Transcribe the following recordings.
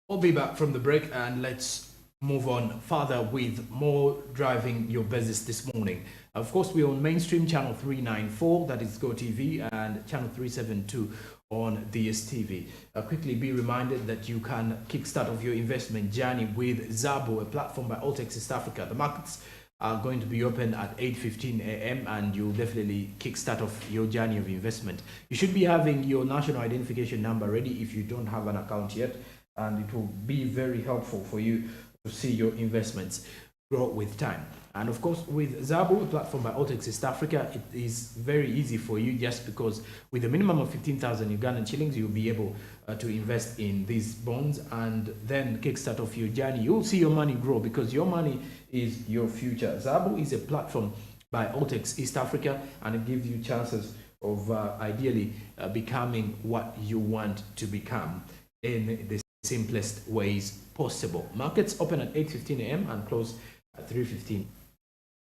We'll be back from the break and let's move on further with more driving your business this morning. Of course, we're on mainstream channel 394, that is Go TV, and channel 372 on DSTV. Quickly be reminded that you can kickstart off your investment journey with Zabo, a platform by Altex East Africa. The markets are going to be open at 8:15 a.m. and you'll definitely kickstart off your journey of investment. You should be having your national identification number ready if you don't have an account yet, and it will be very helpful for you to see your investments grow with time. And of course, with Zabo, a platform by Altex East Africa, it is very easy for you, just because with a minimum of 15,000 Ugandan shillings, you'll be able to invest in these bonds and then kickstart off your journey. You'll see your money grow because your money is your future. Zabo is a platform by Altex East Africa, and it gives you chances of ideally becoming what you want to become in the simplest ways possible. Markets open at 8:15 a.m. and close at 3:15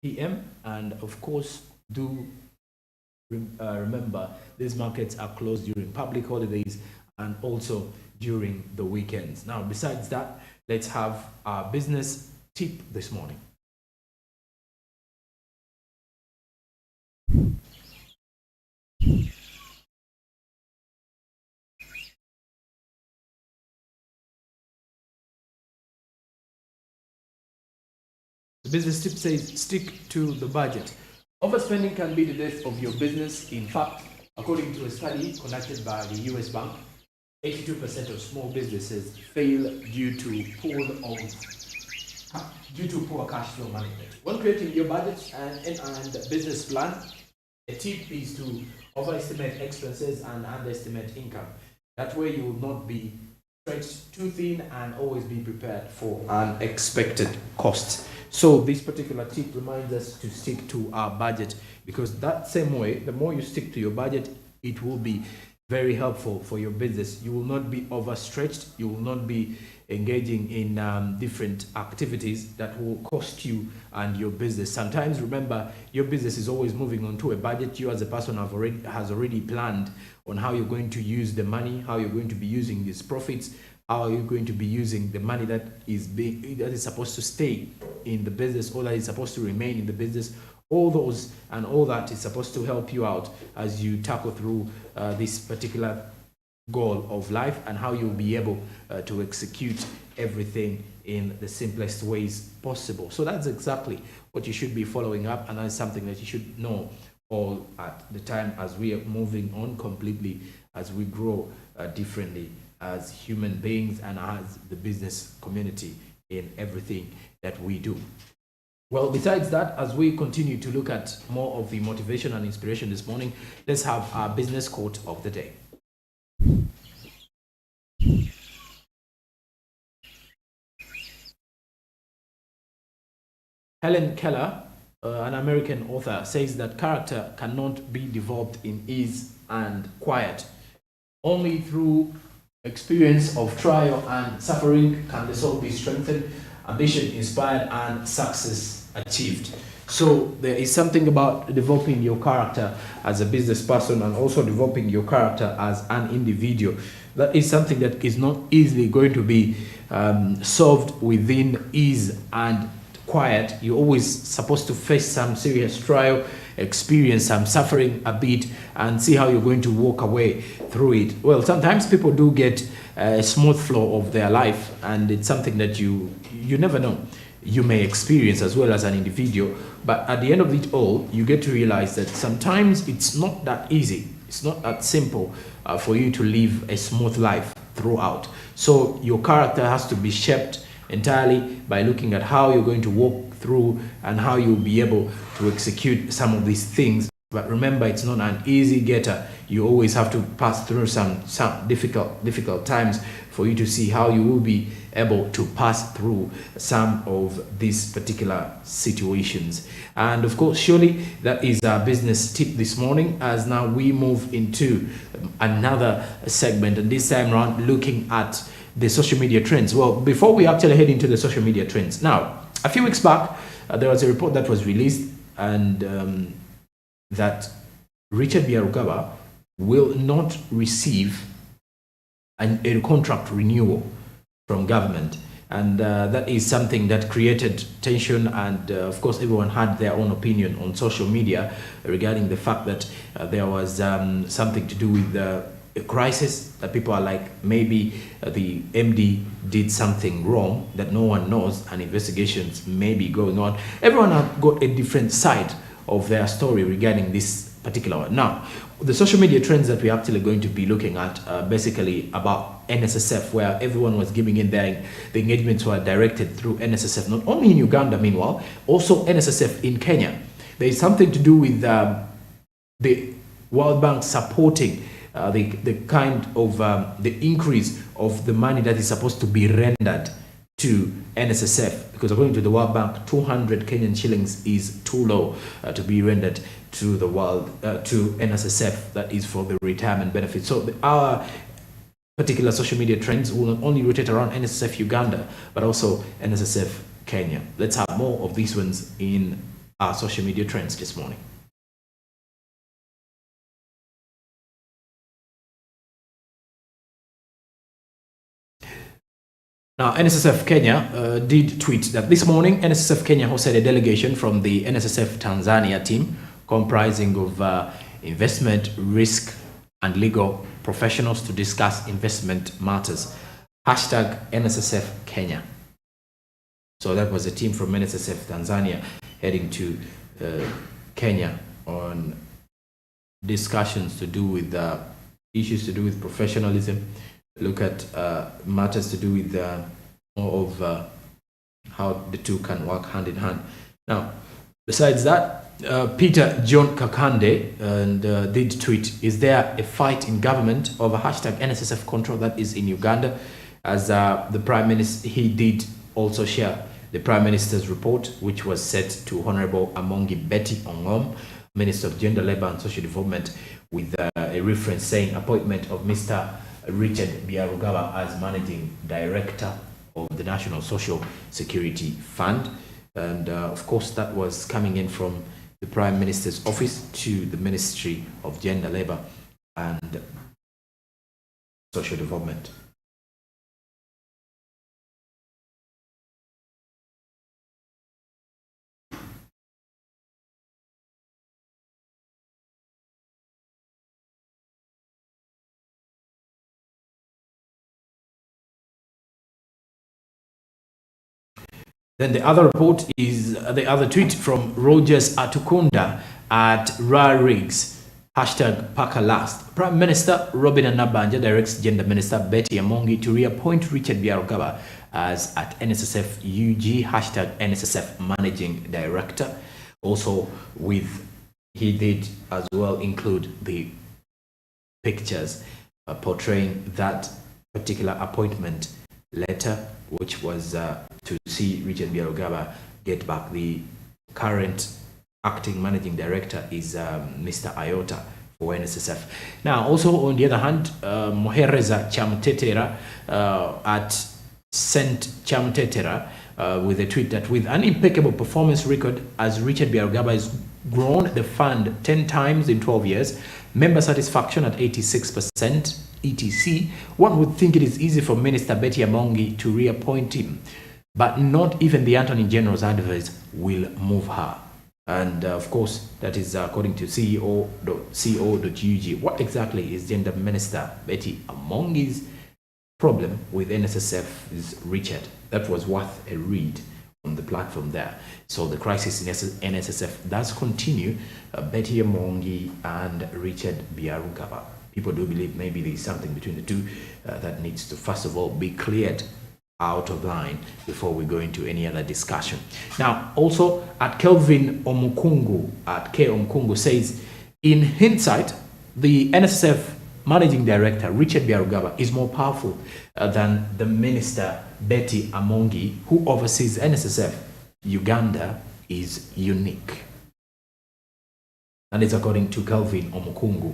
p.m. and of course, do remember these markets are closed during public holidays and also during the weekends. Now, besides that, let's have our business tip this morning. The business tip says stick to the budget. Overspending can be the death of your business. In fact, according to a study conducted by the US Bank, 82% of small businesses fail due to poor cash flow management. When creating your budget and business plan, a tip is to overestimate expenses and underestimate income. That way you will not be stretched too thin and always be prepared for unexpected costs. So this particular tip reminds us to stick to our budget, because that same way, the more you stick to your budget, it will be very helpful for your business. You will not be overstretched. You will not be engaging in different activities that will cost you and your business. Sometimes, remember, your business is always moving onto a budget. You as a person has already planned on how you're going to use the money, how you're going to be using these profits, how are you going to be using the money that is supposed to stay in the business or that is supposed to remain in the business. All those and all that is supposed to help you out as you tackle through this particular goal of life, and how you'll be able to execute everything in the simplest ways possible. So that's exactly what you should be following up, and that's something that you should know all at the time as we are moving on completely, as we grow differently as human beings and as the business community in everything that we do. Well, besides that, as we continue to look at more of the motivation and inspiration this morning, let's have our business quote of the day. Helen Keller, an American author, says that character cannot be developed in ease and quiet. Only through experience of trial and suffering can the soul be strengthened, ambition inspired, and success achieved. So there is something about developing your character as a business person and also developing your character as an individual. That is something that is not easily going to be solved within ease and quiet. You're always supposed to face some serious trial, experience some suffering a bit, and see how you're going to walk away through it. Well, sometimes people do get a smooth flow of their life, and it's something that you never know. You may experience as well as an individual, but at the end of it all, you get to realize that sometimes it's not that easy. It's not that simple for you to live a smooth life throughout. So your character has to be shaped entirely by looking at how you're going to walk through and how you'll be able to execute some of these things. But remember, it's not an easy getter. You always have to pass through some difficult times for you to see how you will be able to pass through some of these particular situations. And of course, surely that is our business tip this morning, as now we move into another segment, and this time around looking at the social media trends. Well, before we actually head into the social media trends, now, a few weeks back, there was a report that was released, and that Richard Biarugaba will not receive a contract renewal from government. And that is something that created tension, and of course everyone had their own opinion on social media regarding the fact that there was something to do with a crisis, that people are like, maybe the MD did something wrong that no one knows, and investigations may be going on. Everyone has got a different side of their story regarding this particular one. Now, the social media trends that we're actually going to be looking at are basically about NSSF, where everyone was giving in the engagements were directed through NSSF, not only in Uganda, meanwhile, also NSSF in Kenya. There is something to do with the World Bank supporting the kind of the increase of the money that is supposed to be rendered to NSSF, because according to the World Bank, 200 Kenyan shillings is too low to be rendered to the world to NSSF, that is for the retirement benefits. So our particular social media trends will not only rotate around NSSF Uganda, but also NSSF Kenya. Let's have more of these ones in our social media trends this morning. Now, NSSF Kenya did tweet that this morning, NSSF Kenya hosted a delegation from the NSSF Tanzania team comprising of investment, risk, and legal professionals to discuss investment matters. Hashtag NSSF Kenya. So that was a team from NSSF Tanzania heading to Kenya on discussions to do with issues to do with professionalism, look at matters to do with more of how the two can work hand in hand. Now, besides that, Peter John Kakande did tweet, is there a fight in government over hashtag NSSF control that is in Uganda? As the Prime Minister, he did also share the Prime Minister's report, which was sent to Honorable Amongi Betty Ongom, Minister of Gender, Labour and Social Development, with a reference saying appointment of Mr. Richard Biarugaba as Managing Director of the National Social Security Fund. And of course, that was coming in from the Prime Minister's office to the Ministry of Gender, Labour and Social Development. Then the other report is the other tweet from Rogers Atukunda at RARIGS, hashtag Paka Last. Prime Minister Robin Anabanja directs Gender Minister Betty Amongi to reappoint Richard Biarugaba as at NSSF UG, hashtag NSSF Managing Director. Also he did as well include the pictures portraying that particular appointment letter, which was to see Richard Biarugaba get back. The current acting managing director is Mr. Iota for NSSF. Now, also on the other hand, Mohereza Chamtetera at St. Chamtetera with a tweet that with an impeccable performance record as Richard Biarugaba has grown the fund 10 times in 12 years, member satisfaction at 86%, etc. One would think it is easy for Minister Betty Amongi to reappoint him, but not even the Attorney General's advice will move her. And of course, that is according to CEO.co.ug. What exactly is Gender Minister Betty Amongi's problem with NSSF is Richard? That was worth a read on the platform there. So the crisis in NSSF does continue. Betty Amongi and Richard Biarugaba. People do believe maybe there is something between the two that needs to first of all be cleared out of line before we go into any other discussion. Now, also at Kelvin Omukungu, at K Omukungu says, in hindsight, the NSSF Managing Director, Richard Biarugaba, is more powerful than the Minister Betty Amongi, who oversees NSSF. Uganda is unique. And it's according to Kelvin Omukungu.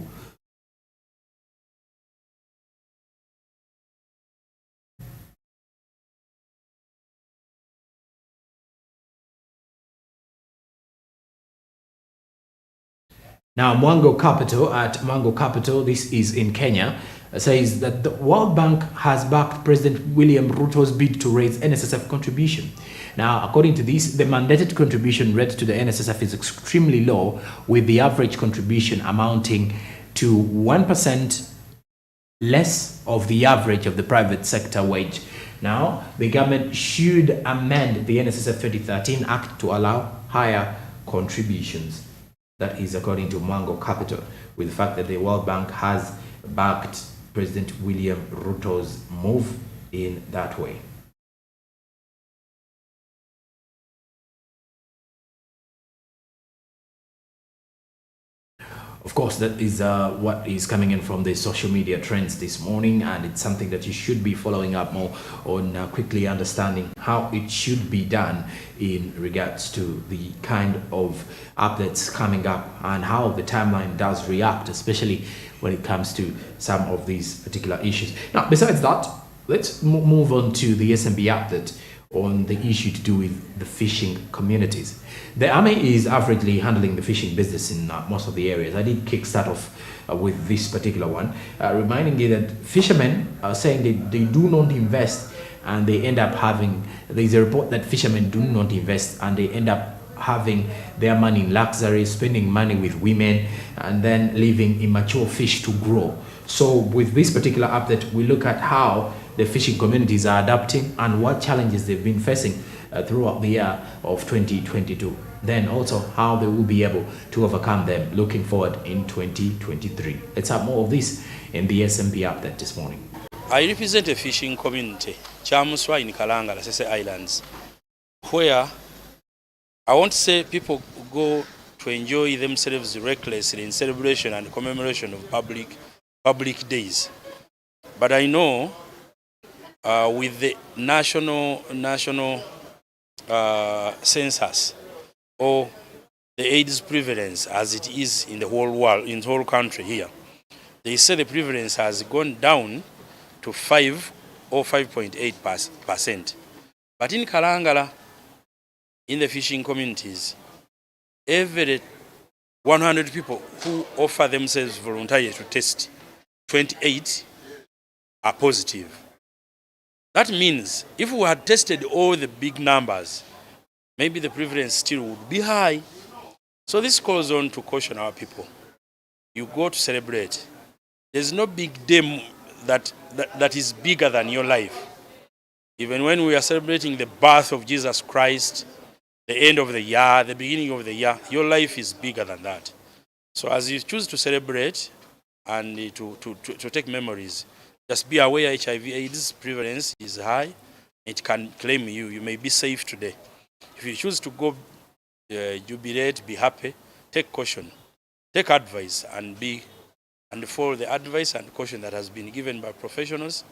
Now, Mwango Capital, at Mwango Capital, this is in Kenya. says that the World Bank has backed President William Ruto's bid to raise NSSF contribution. Now, according to this, the mandated contribution rate to the NSSF is extremely low, with the average contribution amounting to 1% less of the average of the private sector wage. Now, the government should amend the NSSF 2013 Act to allow higher contributions. That is according to Mango Capital, with the fact that the World Bank has backed President William Ruto's move in that way. Of course, that is what is coming in from the social media trends this morning, and it's something that you should be following up more on, quickly understanding how it should be done in regards to the kind of updates coming up and how the timeline does react, especially when it comes to some of these particular issues. Now, besides that, let's move on to the SMB update on the issue to do with the fishing communities. The Army is averagely handling the fishing business in most of the areas. I did kickstart off with this particular one, reminding you that fishermen are saying they do not invest, and they end up having, there's a report that fishermen do not invest and they end up having their money in luxury, spending money with women, and then leaving immature fish to grow. So with this particular update, we look at how the fishing communities are adapting and what challenges they've been facing throughout the year of 2022. Then also how they will be able to overcome them looking forward in 2023. Let's have more of this in the SMB update this morning. I represent a fishing community, Chamuswa in Kalanga, Sese Islands, where I want to say people go to enjoy themselves recklessly in celebration and commemoration of public days. But I know with the national census or the AIDS prevalence as it is in the whole world, in the whole country here, they say the prevalence has gone down to 5 or 5.8%. But in Kalangala, in the fishing communities, every 100 people who offer themselves voluntarily to test, 28 are positive. That means if we had tested all the big numbers, maybe the prevalence still would be high. So this calls on to caution our people. You go to celebrate. There's no big day that is bigger than your life. Even when we are celebrating the birth of Jesus Christ, the end of the year, the beginning of the year, your life is bigger than that. So as you choose to celebrate and to take memories, just be aware HIV/AIDS prevalence is high. It can claim you. You may be safe today. If you choose to go jubilate, be happy, take caution, take advice, and follow the advice and caution that has been given by professionals.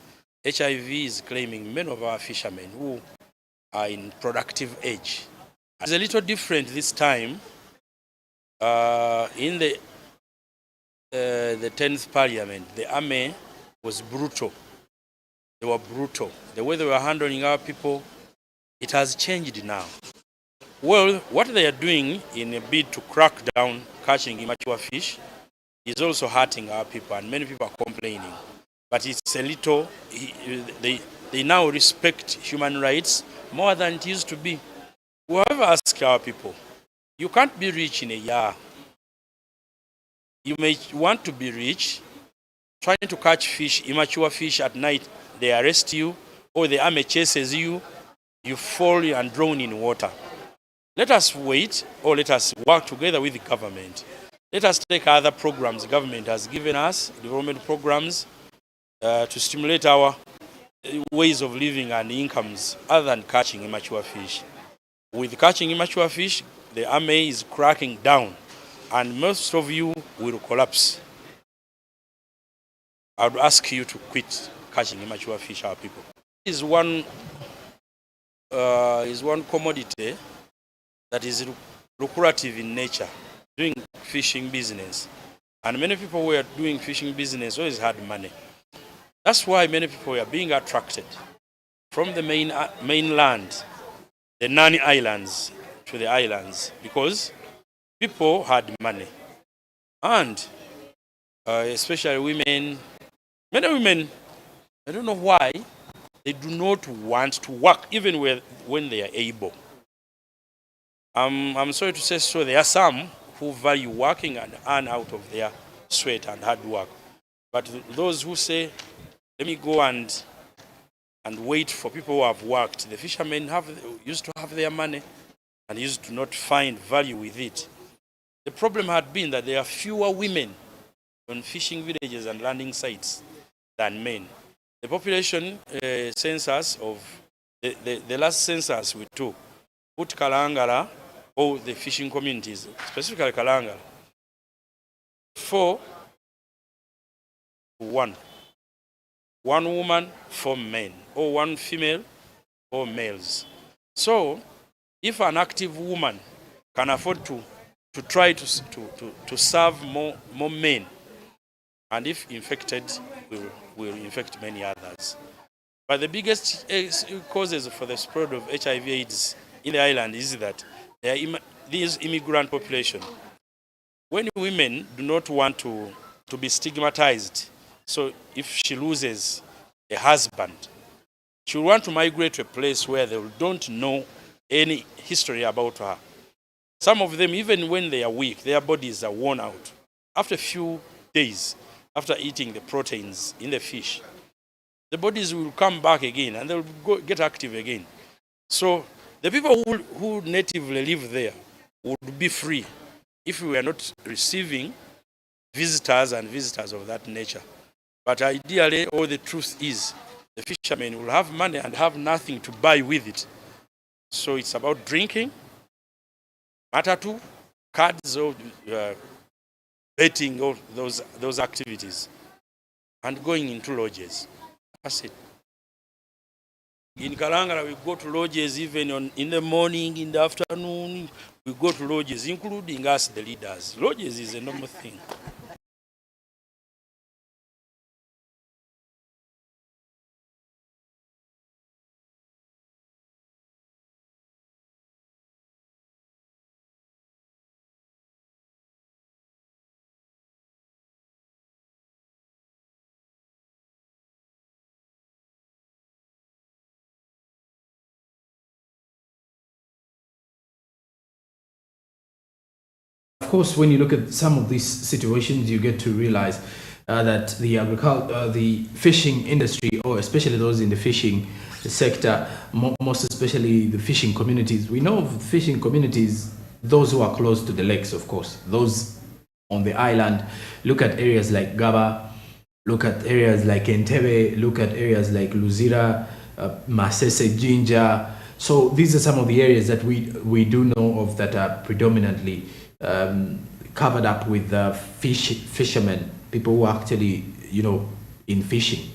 HIV is claiming many of our fishermen who are in productive age. It's a little different this time. In the 10th Parliament, the Army was brutal. They were brutal. The way they were handling our people, it has changed now. Well, what they are doing in a bid to crack down catching immature fish is also hurting our people, and many people are complaining. But it's a little, they now respect human rights more than it used to be. We have asked our people, you can't be rich in a year. You may want to be rich, trying to catch fish, immature fish at night, they arrest you, or the army chases you, you fall and drown in water. Let us wait, or let us work together with the government. Let us take other programs the government has given us, development programs, to stimulate our ways of living and incomes other than catching immature fish. With catching immature fish, the army is cracking down, and most of you will collapse. I would ask you to quit catching immature fish, our people. Is one commodity that is lucrative in nature, doing fishing business. And many people who are doing fishing business always had money. That's why many people are being attracted from the mainland, the non-islands, to the islands, because people had money. And especially women, Many women, I don't know why, they do not want to work even when they are able. I'm sorry to say so, there are some who value working and earn out of their sweat and hard work. But those who say, let me go and wait for people who have worked, the fishermen used to have their money and used to not find value with it. The problem had been that there are fewer women on fishing villages and landing sites than men. The population census of the last census we took put Kalangala, or the fishing communities, specifically Kalangala, 4 to 1. 1 woman, 4 men, or 1 female, 4 males. So, if an active woman can afford to try to serve more men, and if infected, will infect many others. But the biggest causes for the spread of HIV/AIDS in the island is that this immigrant population. When women do not want to be stigmatized, so if she loses a husband, she will want to migrate to a place where they don't know any history about her. Some of them, even when they are weak, their bodies are worn out. After a few days, after eating the proteins in the fish, the bodies will come back again and they will get active again. So the people who natively live there would be free if we were not receiving visitors of that nature. But ideally, all the truth is, the fishermen will have money and have nothing to buy with it. So it's about drinking, matatu, cards, or betting, all those activities, and going into lodges. That's it. In Kalangala, we go to lodges even in the morning, in the afternoon. We go to lodges, including us, the leaders. Lodges is a normal thing. Of course, when you look at some of these situations, you get to realize that the fishing industry, or especially those in the fishing sector, most especially the fishing communities, we know of fishing communities, those who are close to the lakes, of course, those on the island. Look at areas like Gaba, look at areas like Entebbe, look at areas like Luzira, Masese, Jinja. So these are some of the areas that we do know of that are predominantly covered up with fishermen, people who are actually, in fishing.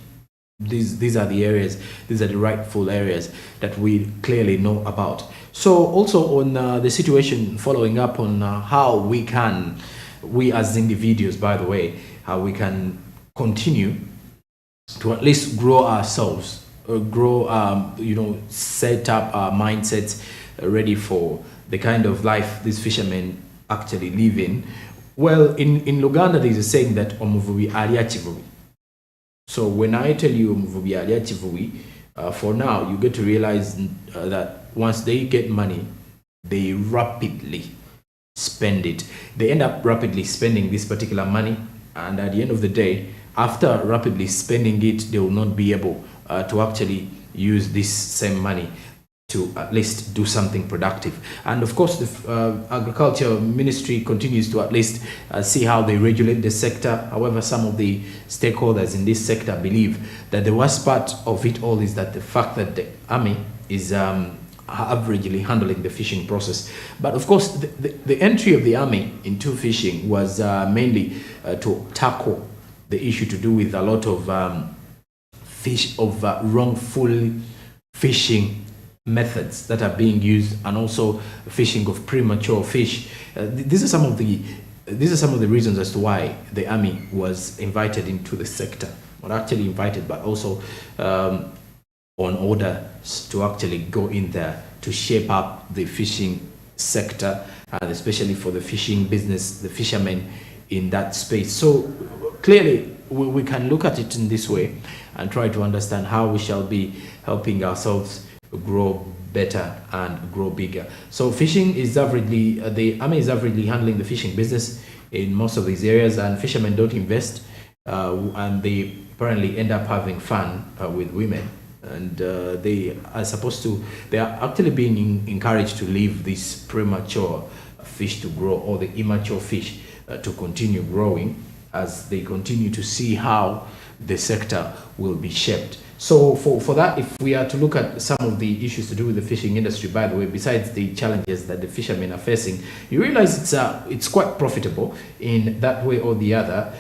These are the areas, these are the rightful areas that we clearly know about. So also on the situation, following up on how we as individuals, by the way, how we can continue to at least grow ourselves, set up our mindsets ready for the kind of life these fishermen actually live in. Well, in Luganda, there is a saying that omuvubi alya kivubi. So when I tell you omuvubi alya kivubi, for now, you get to realize that once they get money, they rapidly spend it. They end up rapidly spending this particular money, and at the end of the day, after rapidly spending it, they will not be able to actually use this same money to at least do something productive. And of course, the Agriculture Ministry continues to at least see how they regulate the sector. However, some of the stakeholders in this sector believe that the worst part of it all is that the fact that the army is averagely handling the fishing process. But of course, the entry of the army into fishing was mainly to tackle the issue to do with a lot of wrongful fishing methods that are being used, and also fishing of premature fish. These are some of the reasons as to why the army was invited into the sector. Not actually invited, but also on order to actually go in there to shape up the fishing sector, and especially for the fishing business, the fishermen in that space. So clearly, we can look at it in this way and try to understand how we shall be helping ourselves grow better and grow bigger. So fishing is averagely, the army is averagely handling the fishing business in most of these areas, and fishermen don't invest, and they apparently end up having fun with women, and they are actually being encouraged to leave this premature fish to grow, or the immature fish to continue growing, as they continue to see how the sector will be shaped. So for that, if we are to look at some of the issues to do with the fishing industry, by the way, besides the challenges that the fishermen are facing, you realize it's quite profitable in that way or the other.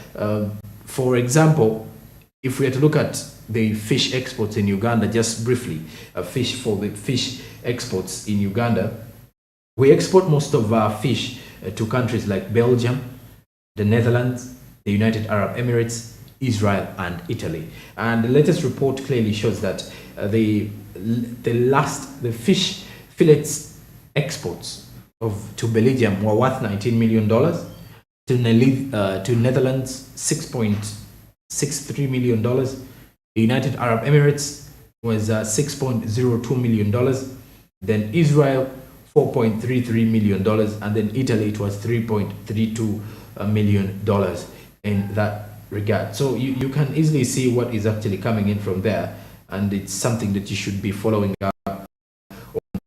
For example, if we are to look at the fish exports in Uganda, just briefly, for the fish exports in Uganda, we export most of our fish to countries like Belgium, the Netherlands, the United Arab Emirates, Israel and Italy. And the latest report clearly shows that the fish fillets exports to Belgium were worth $19 million, to Netherlands $6.63 million, the United Arab Emirates was $6.02 million, then Israel $4.33 million, and then Italy it was $3.32 million in that regard. So you can easily see what is actually coming in from there, and it's something that you should be following up on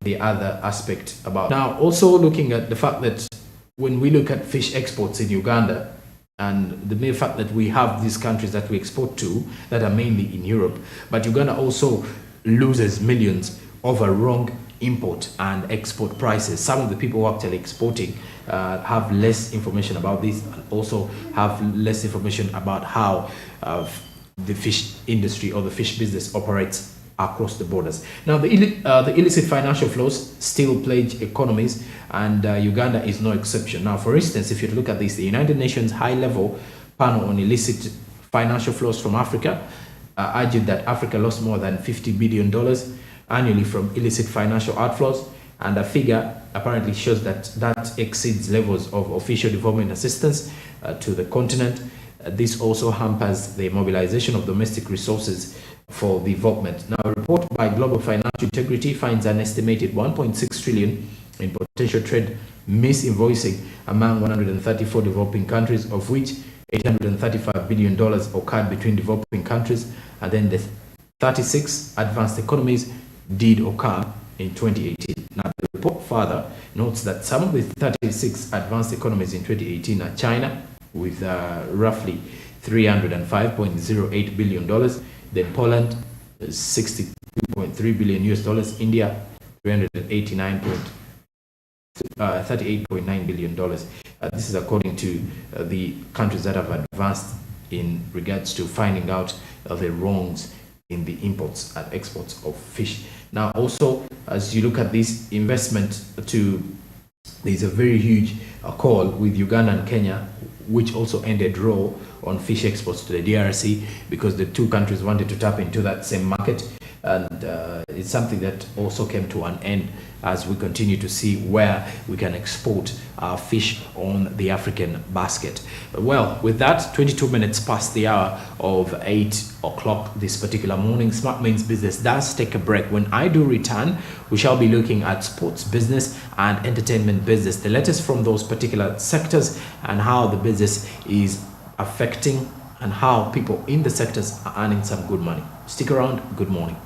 the other aspect about. Now, also looking at the fact that when we look at fish exports in Uganda, and the mere fact that we have these countries that we export to that are mainly in Europe, but Uganda also loses millions over wrong import and export prices. Some of the people who are actually exporting have less information about this, and also have less information about how the fish industry or the fish business operates across the borders. Now, the illicit financial flows still plague economies, and Uganda is no exception. Now, for instance, if you look at this, the United Nations high-level panel on illicit financial flows from Africa argued that Africa lost more than $50 billion annually from illicit financial outflows, and the figure apparently shows that exceeds levels of official development assistance to the continent. This also hampers the mobilization of domestic resources for development. Now, a report by Global Financial Integrity finds an estimated 1.6 trillion in potential trade misinvoicing among 134 developing countries, of which $835 billion occurred between developing countries, and then the 36 advanced economies did occur in 2018. Now, the report further notes that some of the 36 advanced economies in 2018 are China, with roughly $305.08 billion, then Poland, $62.3 billion US, India, $38.9 billion. This is according to the countries that have advanced in regards to finding out the wrongs in the imports and exports of fish. Now, also, as you look at this investment there's a very huge call with Uganda and Kenya, which also ended raw on fish exports to the DRC, because the two countries wanted to tap into that same market, and it's something that also came to an end as we continue to see where we can export our fish on the African basket. Well, with that, 22 minutes past the hour of 8 o'clock this particular morning, Smart Means Business does take a break. When I do return, we shall be looking at sports business and entertainment business, the latest from those particular sectors, and how the business is affecting and how people in the sectors are earning some good money. Stick around. Good morning.